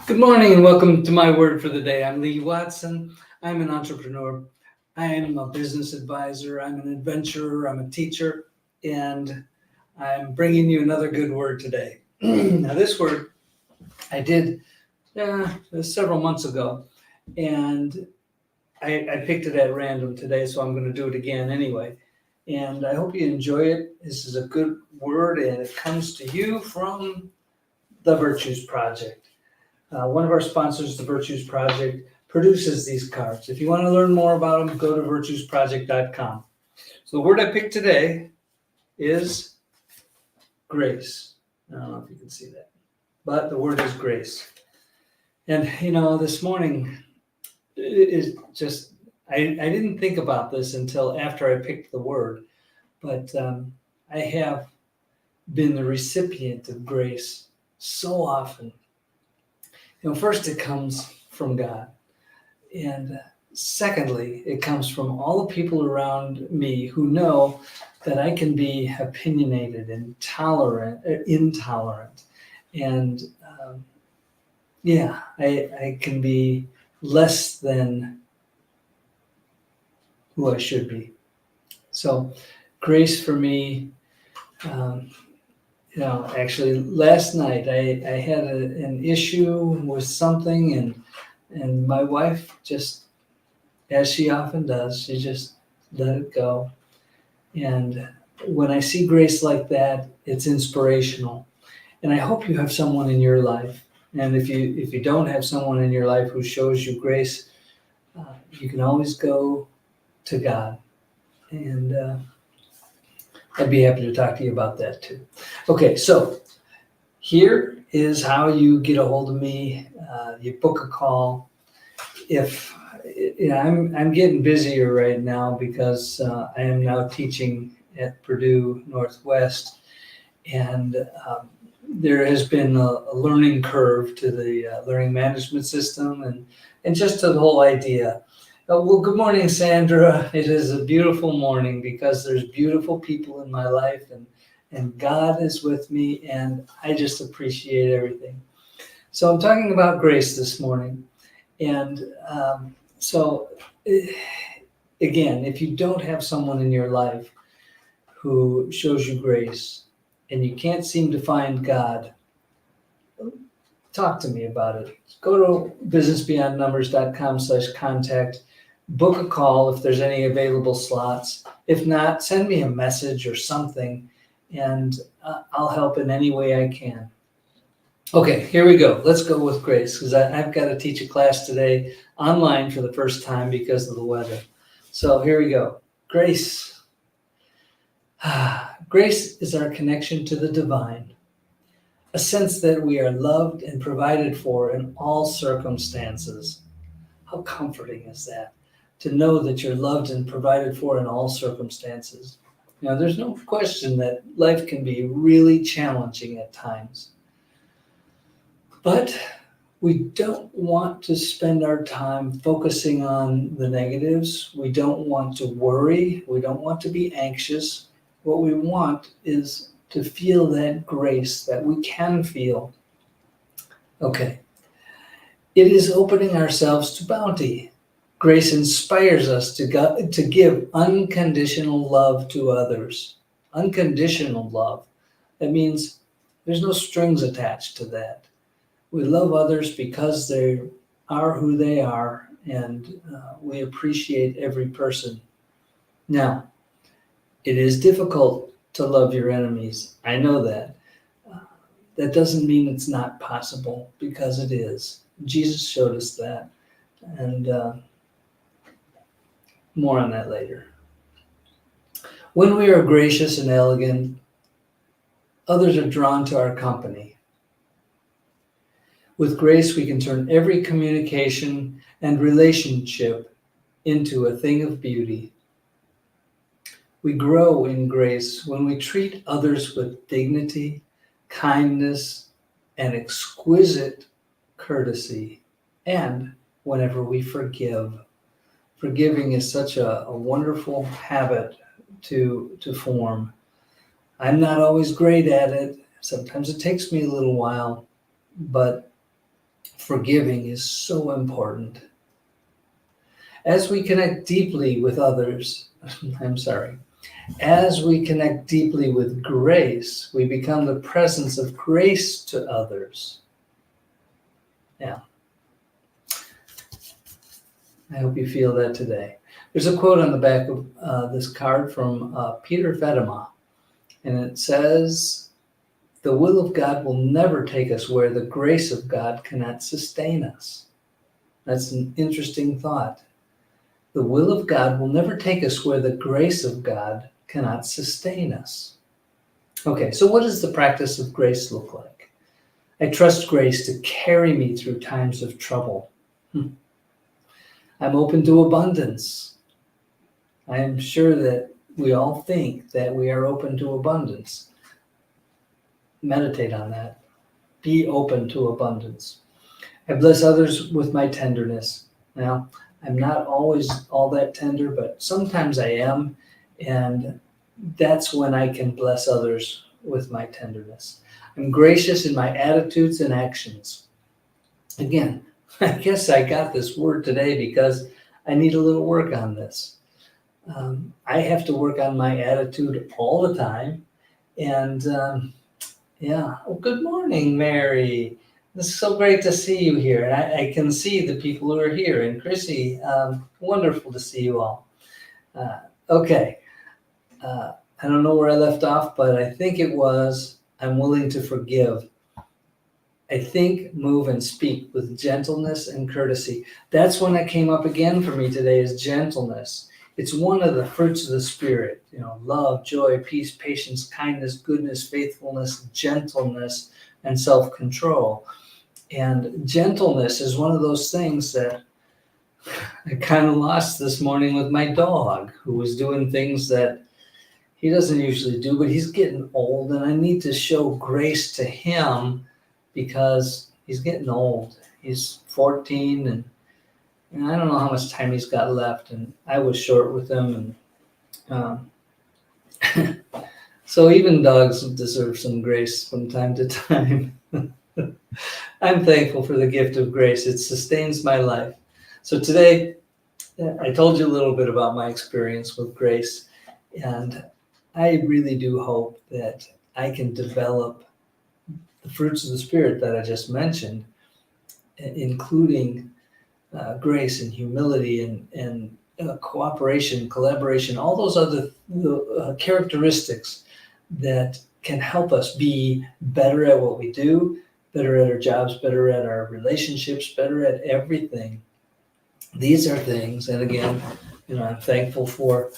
Good morning and welcome to my word for the day. I'm Lee Watson. I'm an entrepreneur. I am a business advisor. I'm an adventurer. I'm a teacher. And I'm bringing you another good word today. Now, this word I did several months ago. And I picked it at random today, so I'm going to do it again anyway. And I hope you enjoy it. This is a good word, and it comes to you from the Virtues Project. One of our sponsors, the Virtues Project, produces these cards. If you want to learn more about them, go to virtuesproject.com. So the word I picked today is grace. I don't know if you can see that, but the word is grace. And, this morning, it just, I didn't think about this until after I picked the word, but I have been the recipient of grace so often. First it comes from God. And secondly, it comes from all the people around me who know that I can be opinionated and intolerant. And I can be less than who I should be. So grace for me, actually last night I had an issue with something and my wife just, as she often does, she just let it go. And when I see grace like that, it's inspirational. And I hope you have someone in your life. And if you don't have someone in your life who shows you grace, you can always go to God. And I'd be happy to talk to you about that too. Okay, so here is how you get a hold of me. You book a call. If I'm getting busier right now because I am now teaching at Purdue Northwest, and there has been a learning curve to the learning management system and just to the whole idea. Well, good morning, Sandra. It is a beautiful morning because there's beautiful people in my life and God is with me and I just appreciate everything. So I'm talking about grace this morning. And again, if you don't have someone in your life who shows you grace and you can't seem to find God, talk to me about it. Go to businessbeyondnumbers.com/contact. Book a call if there's any available slots. If not, send me a message or something, and I'll help in any way I can. Okay, here we go. Let's go with grace, because I've got to teach a class today online for the first time because of the weather. So here we go. Grace. Grace is our connection to the divine, a sense that we are loved and provided for in all circumstances. How comforting is that? To know that you're loved and provided for in all circumstances. There's no question that life can be really challenging at times. But we don't want to spend our time focusing on the negatives. We don't want to worry. We don't want to be anxious. What we want is to feel that grace that we can feel. Okay. It is opening ourselves to bounty. Grace inspires us to give unconditional love to others. Unconditional love. That means there's no strings attached to that. We love others because they are who they are, and we appreciate every person. Now, it is difficult to love your enemies. I know that. That doesn't mean it's not possible, because it is. Jesus showed us that. And more on that later. When we are gracious and elegant, others are drawn to our company. With grace, we can turn every communication and relationship into a thing of beauty. We grow in grace when we treat others with dignity, kindness, and exquisite courtesy, and whenever we forgive. Forgiving is such a wonderful habit to form. I'm not always great at it. Sometimes it takes me a little while, but forgiving is so important. As we connect deeply with others, as we connect deeply with grace, we become the presence of grace to others. Yeah. I hope you feel that today. There's a quote on the back of this card from Peter Vedema, and it says, "The will of God will never take us where the grace of God cannot sustain us." That's an interesting thought. The will of God will never take us where the grace of God cannot sustain us. Okay, so what does the practice of grace look like? I trust grace to carry me through times of trouble. I'm open to abundance. I am sure that we all think that we are open to abundance. Meditate on that. Be open to abundance. I bless others with my tenderness. Now, I'm not always all that tender, but sometimes I am, and that's when I can bless others with my tenderness. I'm gracious in my attitudes and actions. Again, I guess I got this word today because I need a little work on this. I have to work on my attitude all the time, and yeah. Well, good morning, Mary. It's so great to see you here. And I can see the people who are here. And Krissy, wonderful to see you all. Okay. I don't know where I left off, but I think it was, I'm willing to forgive. I think, move, and speak with gentleness and courtesy. That's one that came up again for me today, is gentleness. It's one of the fruits of the Spirit, love, joy, peace, patience, kindness, goodness, faithfulness, gentleness, and self-control. And gentleness is one of those things that I kind of lost this morning with my dog, who was doing things that he doesn't usually do, but he's getting old, and I need to show grace to him because he's getting old. He's 14, and I don't know how much time he's got left, and I was short with him, and so even dogs deserve some grace from time to time. I'm thankful for the gift of grace. It sustains my life. So today, I told you a little bit about my experience with grace, and I really do hope that I can develop the fruits of the Spirit that I just mentioned, including grace and humility and cooperation, collaboration, all those other characteristics that can help us be better at what we do, better at our jobs, better at our relationships, better at everything. These are things, and again, I'm thankful for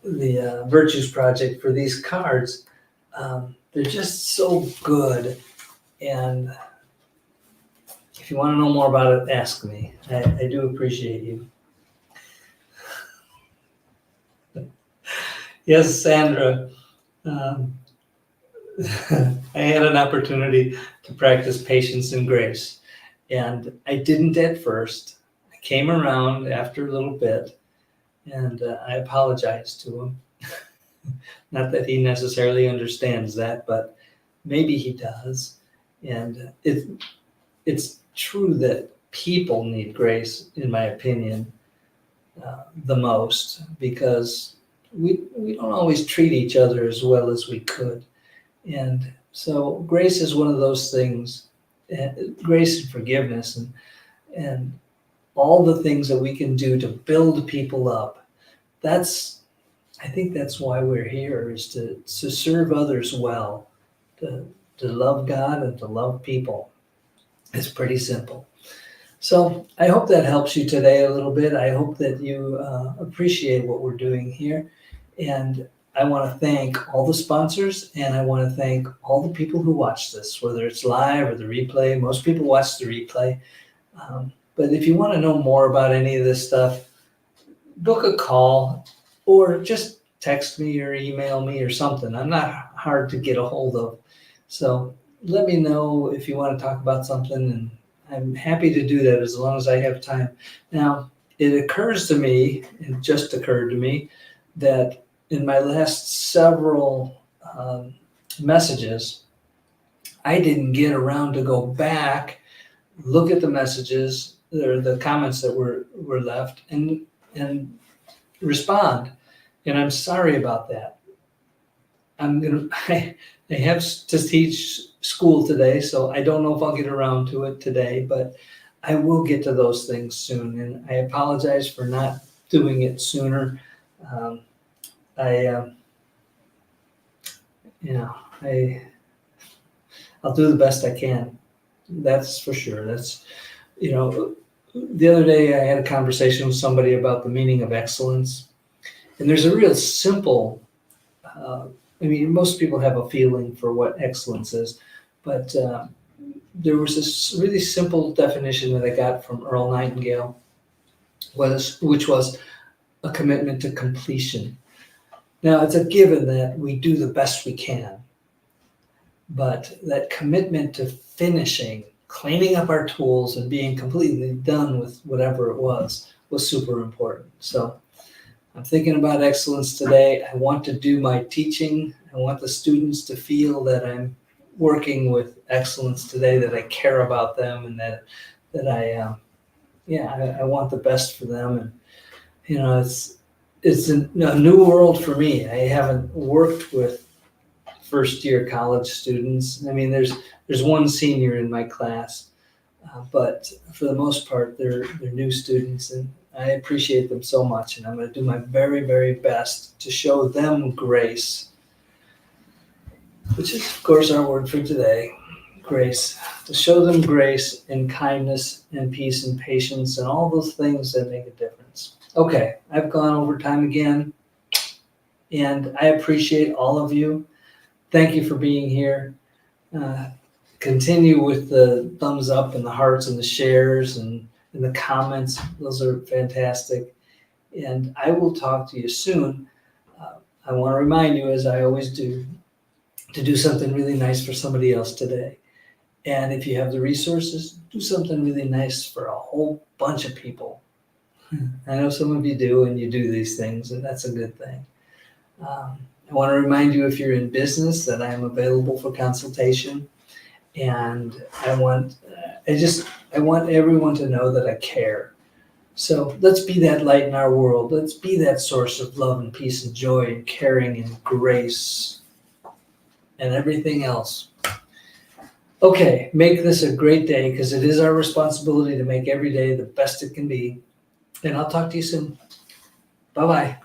the Virtues Project for these cards. They're just so good, and if you want to know more about it, ask me. I do appreciate you. Yes, Sandra. I had an opportunity to practice patience and grace, and I didn't at first. I came around after a little bit, and I apologized to him. Not that he necessarily understands that, but maybe he does. And it's true that people need grace, in my opinion, the most, because we don't always treat each other as well as we could. And so grace is one of those things, grace and forgiveness and all the things that we can do to build people up. I think that's why we're here, is to serve others well, to love God and to love people. It's pretty simple. So I hope that helps you today a little bit. I hope that you appreciate what we're doing here. And I want to thank all the sponsors, and I want to thank all the people who watch this, whether it's live or the replay. Most people watch the replay. But if you want to know more about any of this stuff, book a call or just text me or email me or something. I'm not hard to get a hold of. So let me know if you want to talk about something, and I'm happy to do that as long as I have time. Now, it just occurred to me, that in my last several messages, I didn't get around to go back, look at the messages or the comments that were left and respond. And I'm sorry about that. I have to teach school today, so I don't know if I'll get around to it today, but I will get to those things soon. And I apologize for not doing it sooner. Um, I, you know, I'll do the best I can. That's for sure. That's, the other day I had a conversation with somebody about the meaning of excellence. And there's a real simple, most people have a feeling for what excellence is, but there was this really simple definition that I got from Earl Nightingale, which was a commitment to completion. Now, it's a given that we do the best we can, but that commitment to finishing, cleaning up our tools and being completely done with whatever it was super important. So I'm thinking about excellence today. I want to do my teaching. I want the students to feel that I'm working with excellence today, that I care about them, and that I want the best for them. And it's a new world for me. I haven't worked with first year college students. There's one senior in my class, but for the most part, they're new students, and I appreciate them so much. And I'm going to do my very, very best to show them grace, which is, of course, our word for today, grace. To show them grace and kindness and peace and patience and all those things that make a difference. Okay, I've gone over time again, and I appreciate all of you. Thank you for being here. Continue with the thumbs up and the hearts and the shares and the comments. Those are fantastic. And I will talk to you soon. I want to remind you, as I always do, to do something really nice for somebody else today. And if you have the resources, do something really nice for a whole bunch of people. I know some of you do, and you do these things, and that's a good thing. I want to remind you, if you're in business, that I am available for consultation. And I want everyone to know that I care. So let's be that light in our world. Let's be that source of love and peace and joy and caring and grace and everything else. Okay, make this a great day, because it is our responsibility to make every day the best it can be. And I'll talk to you soon. Bye-bye.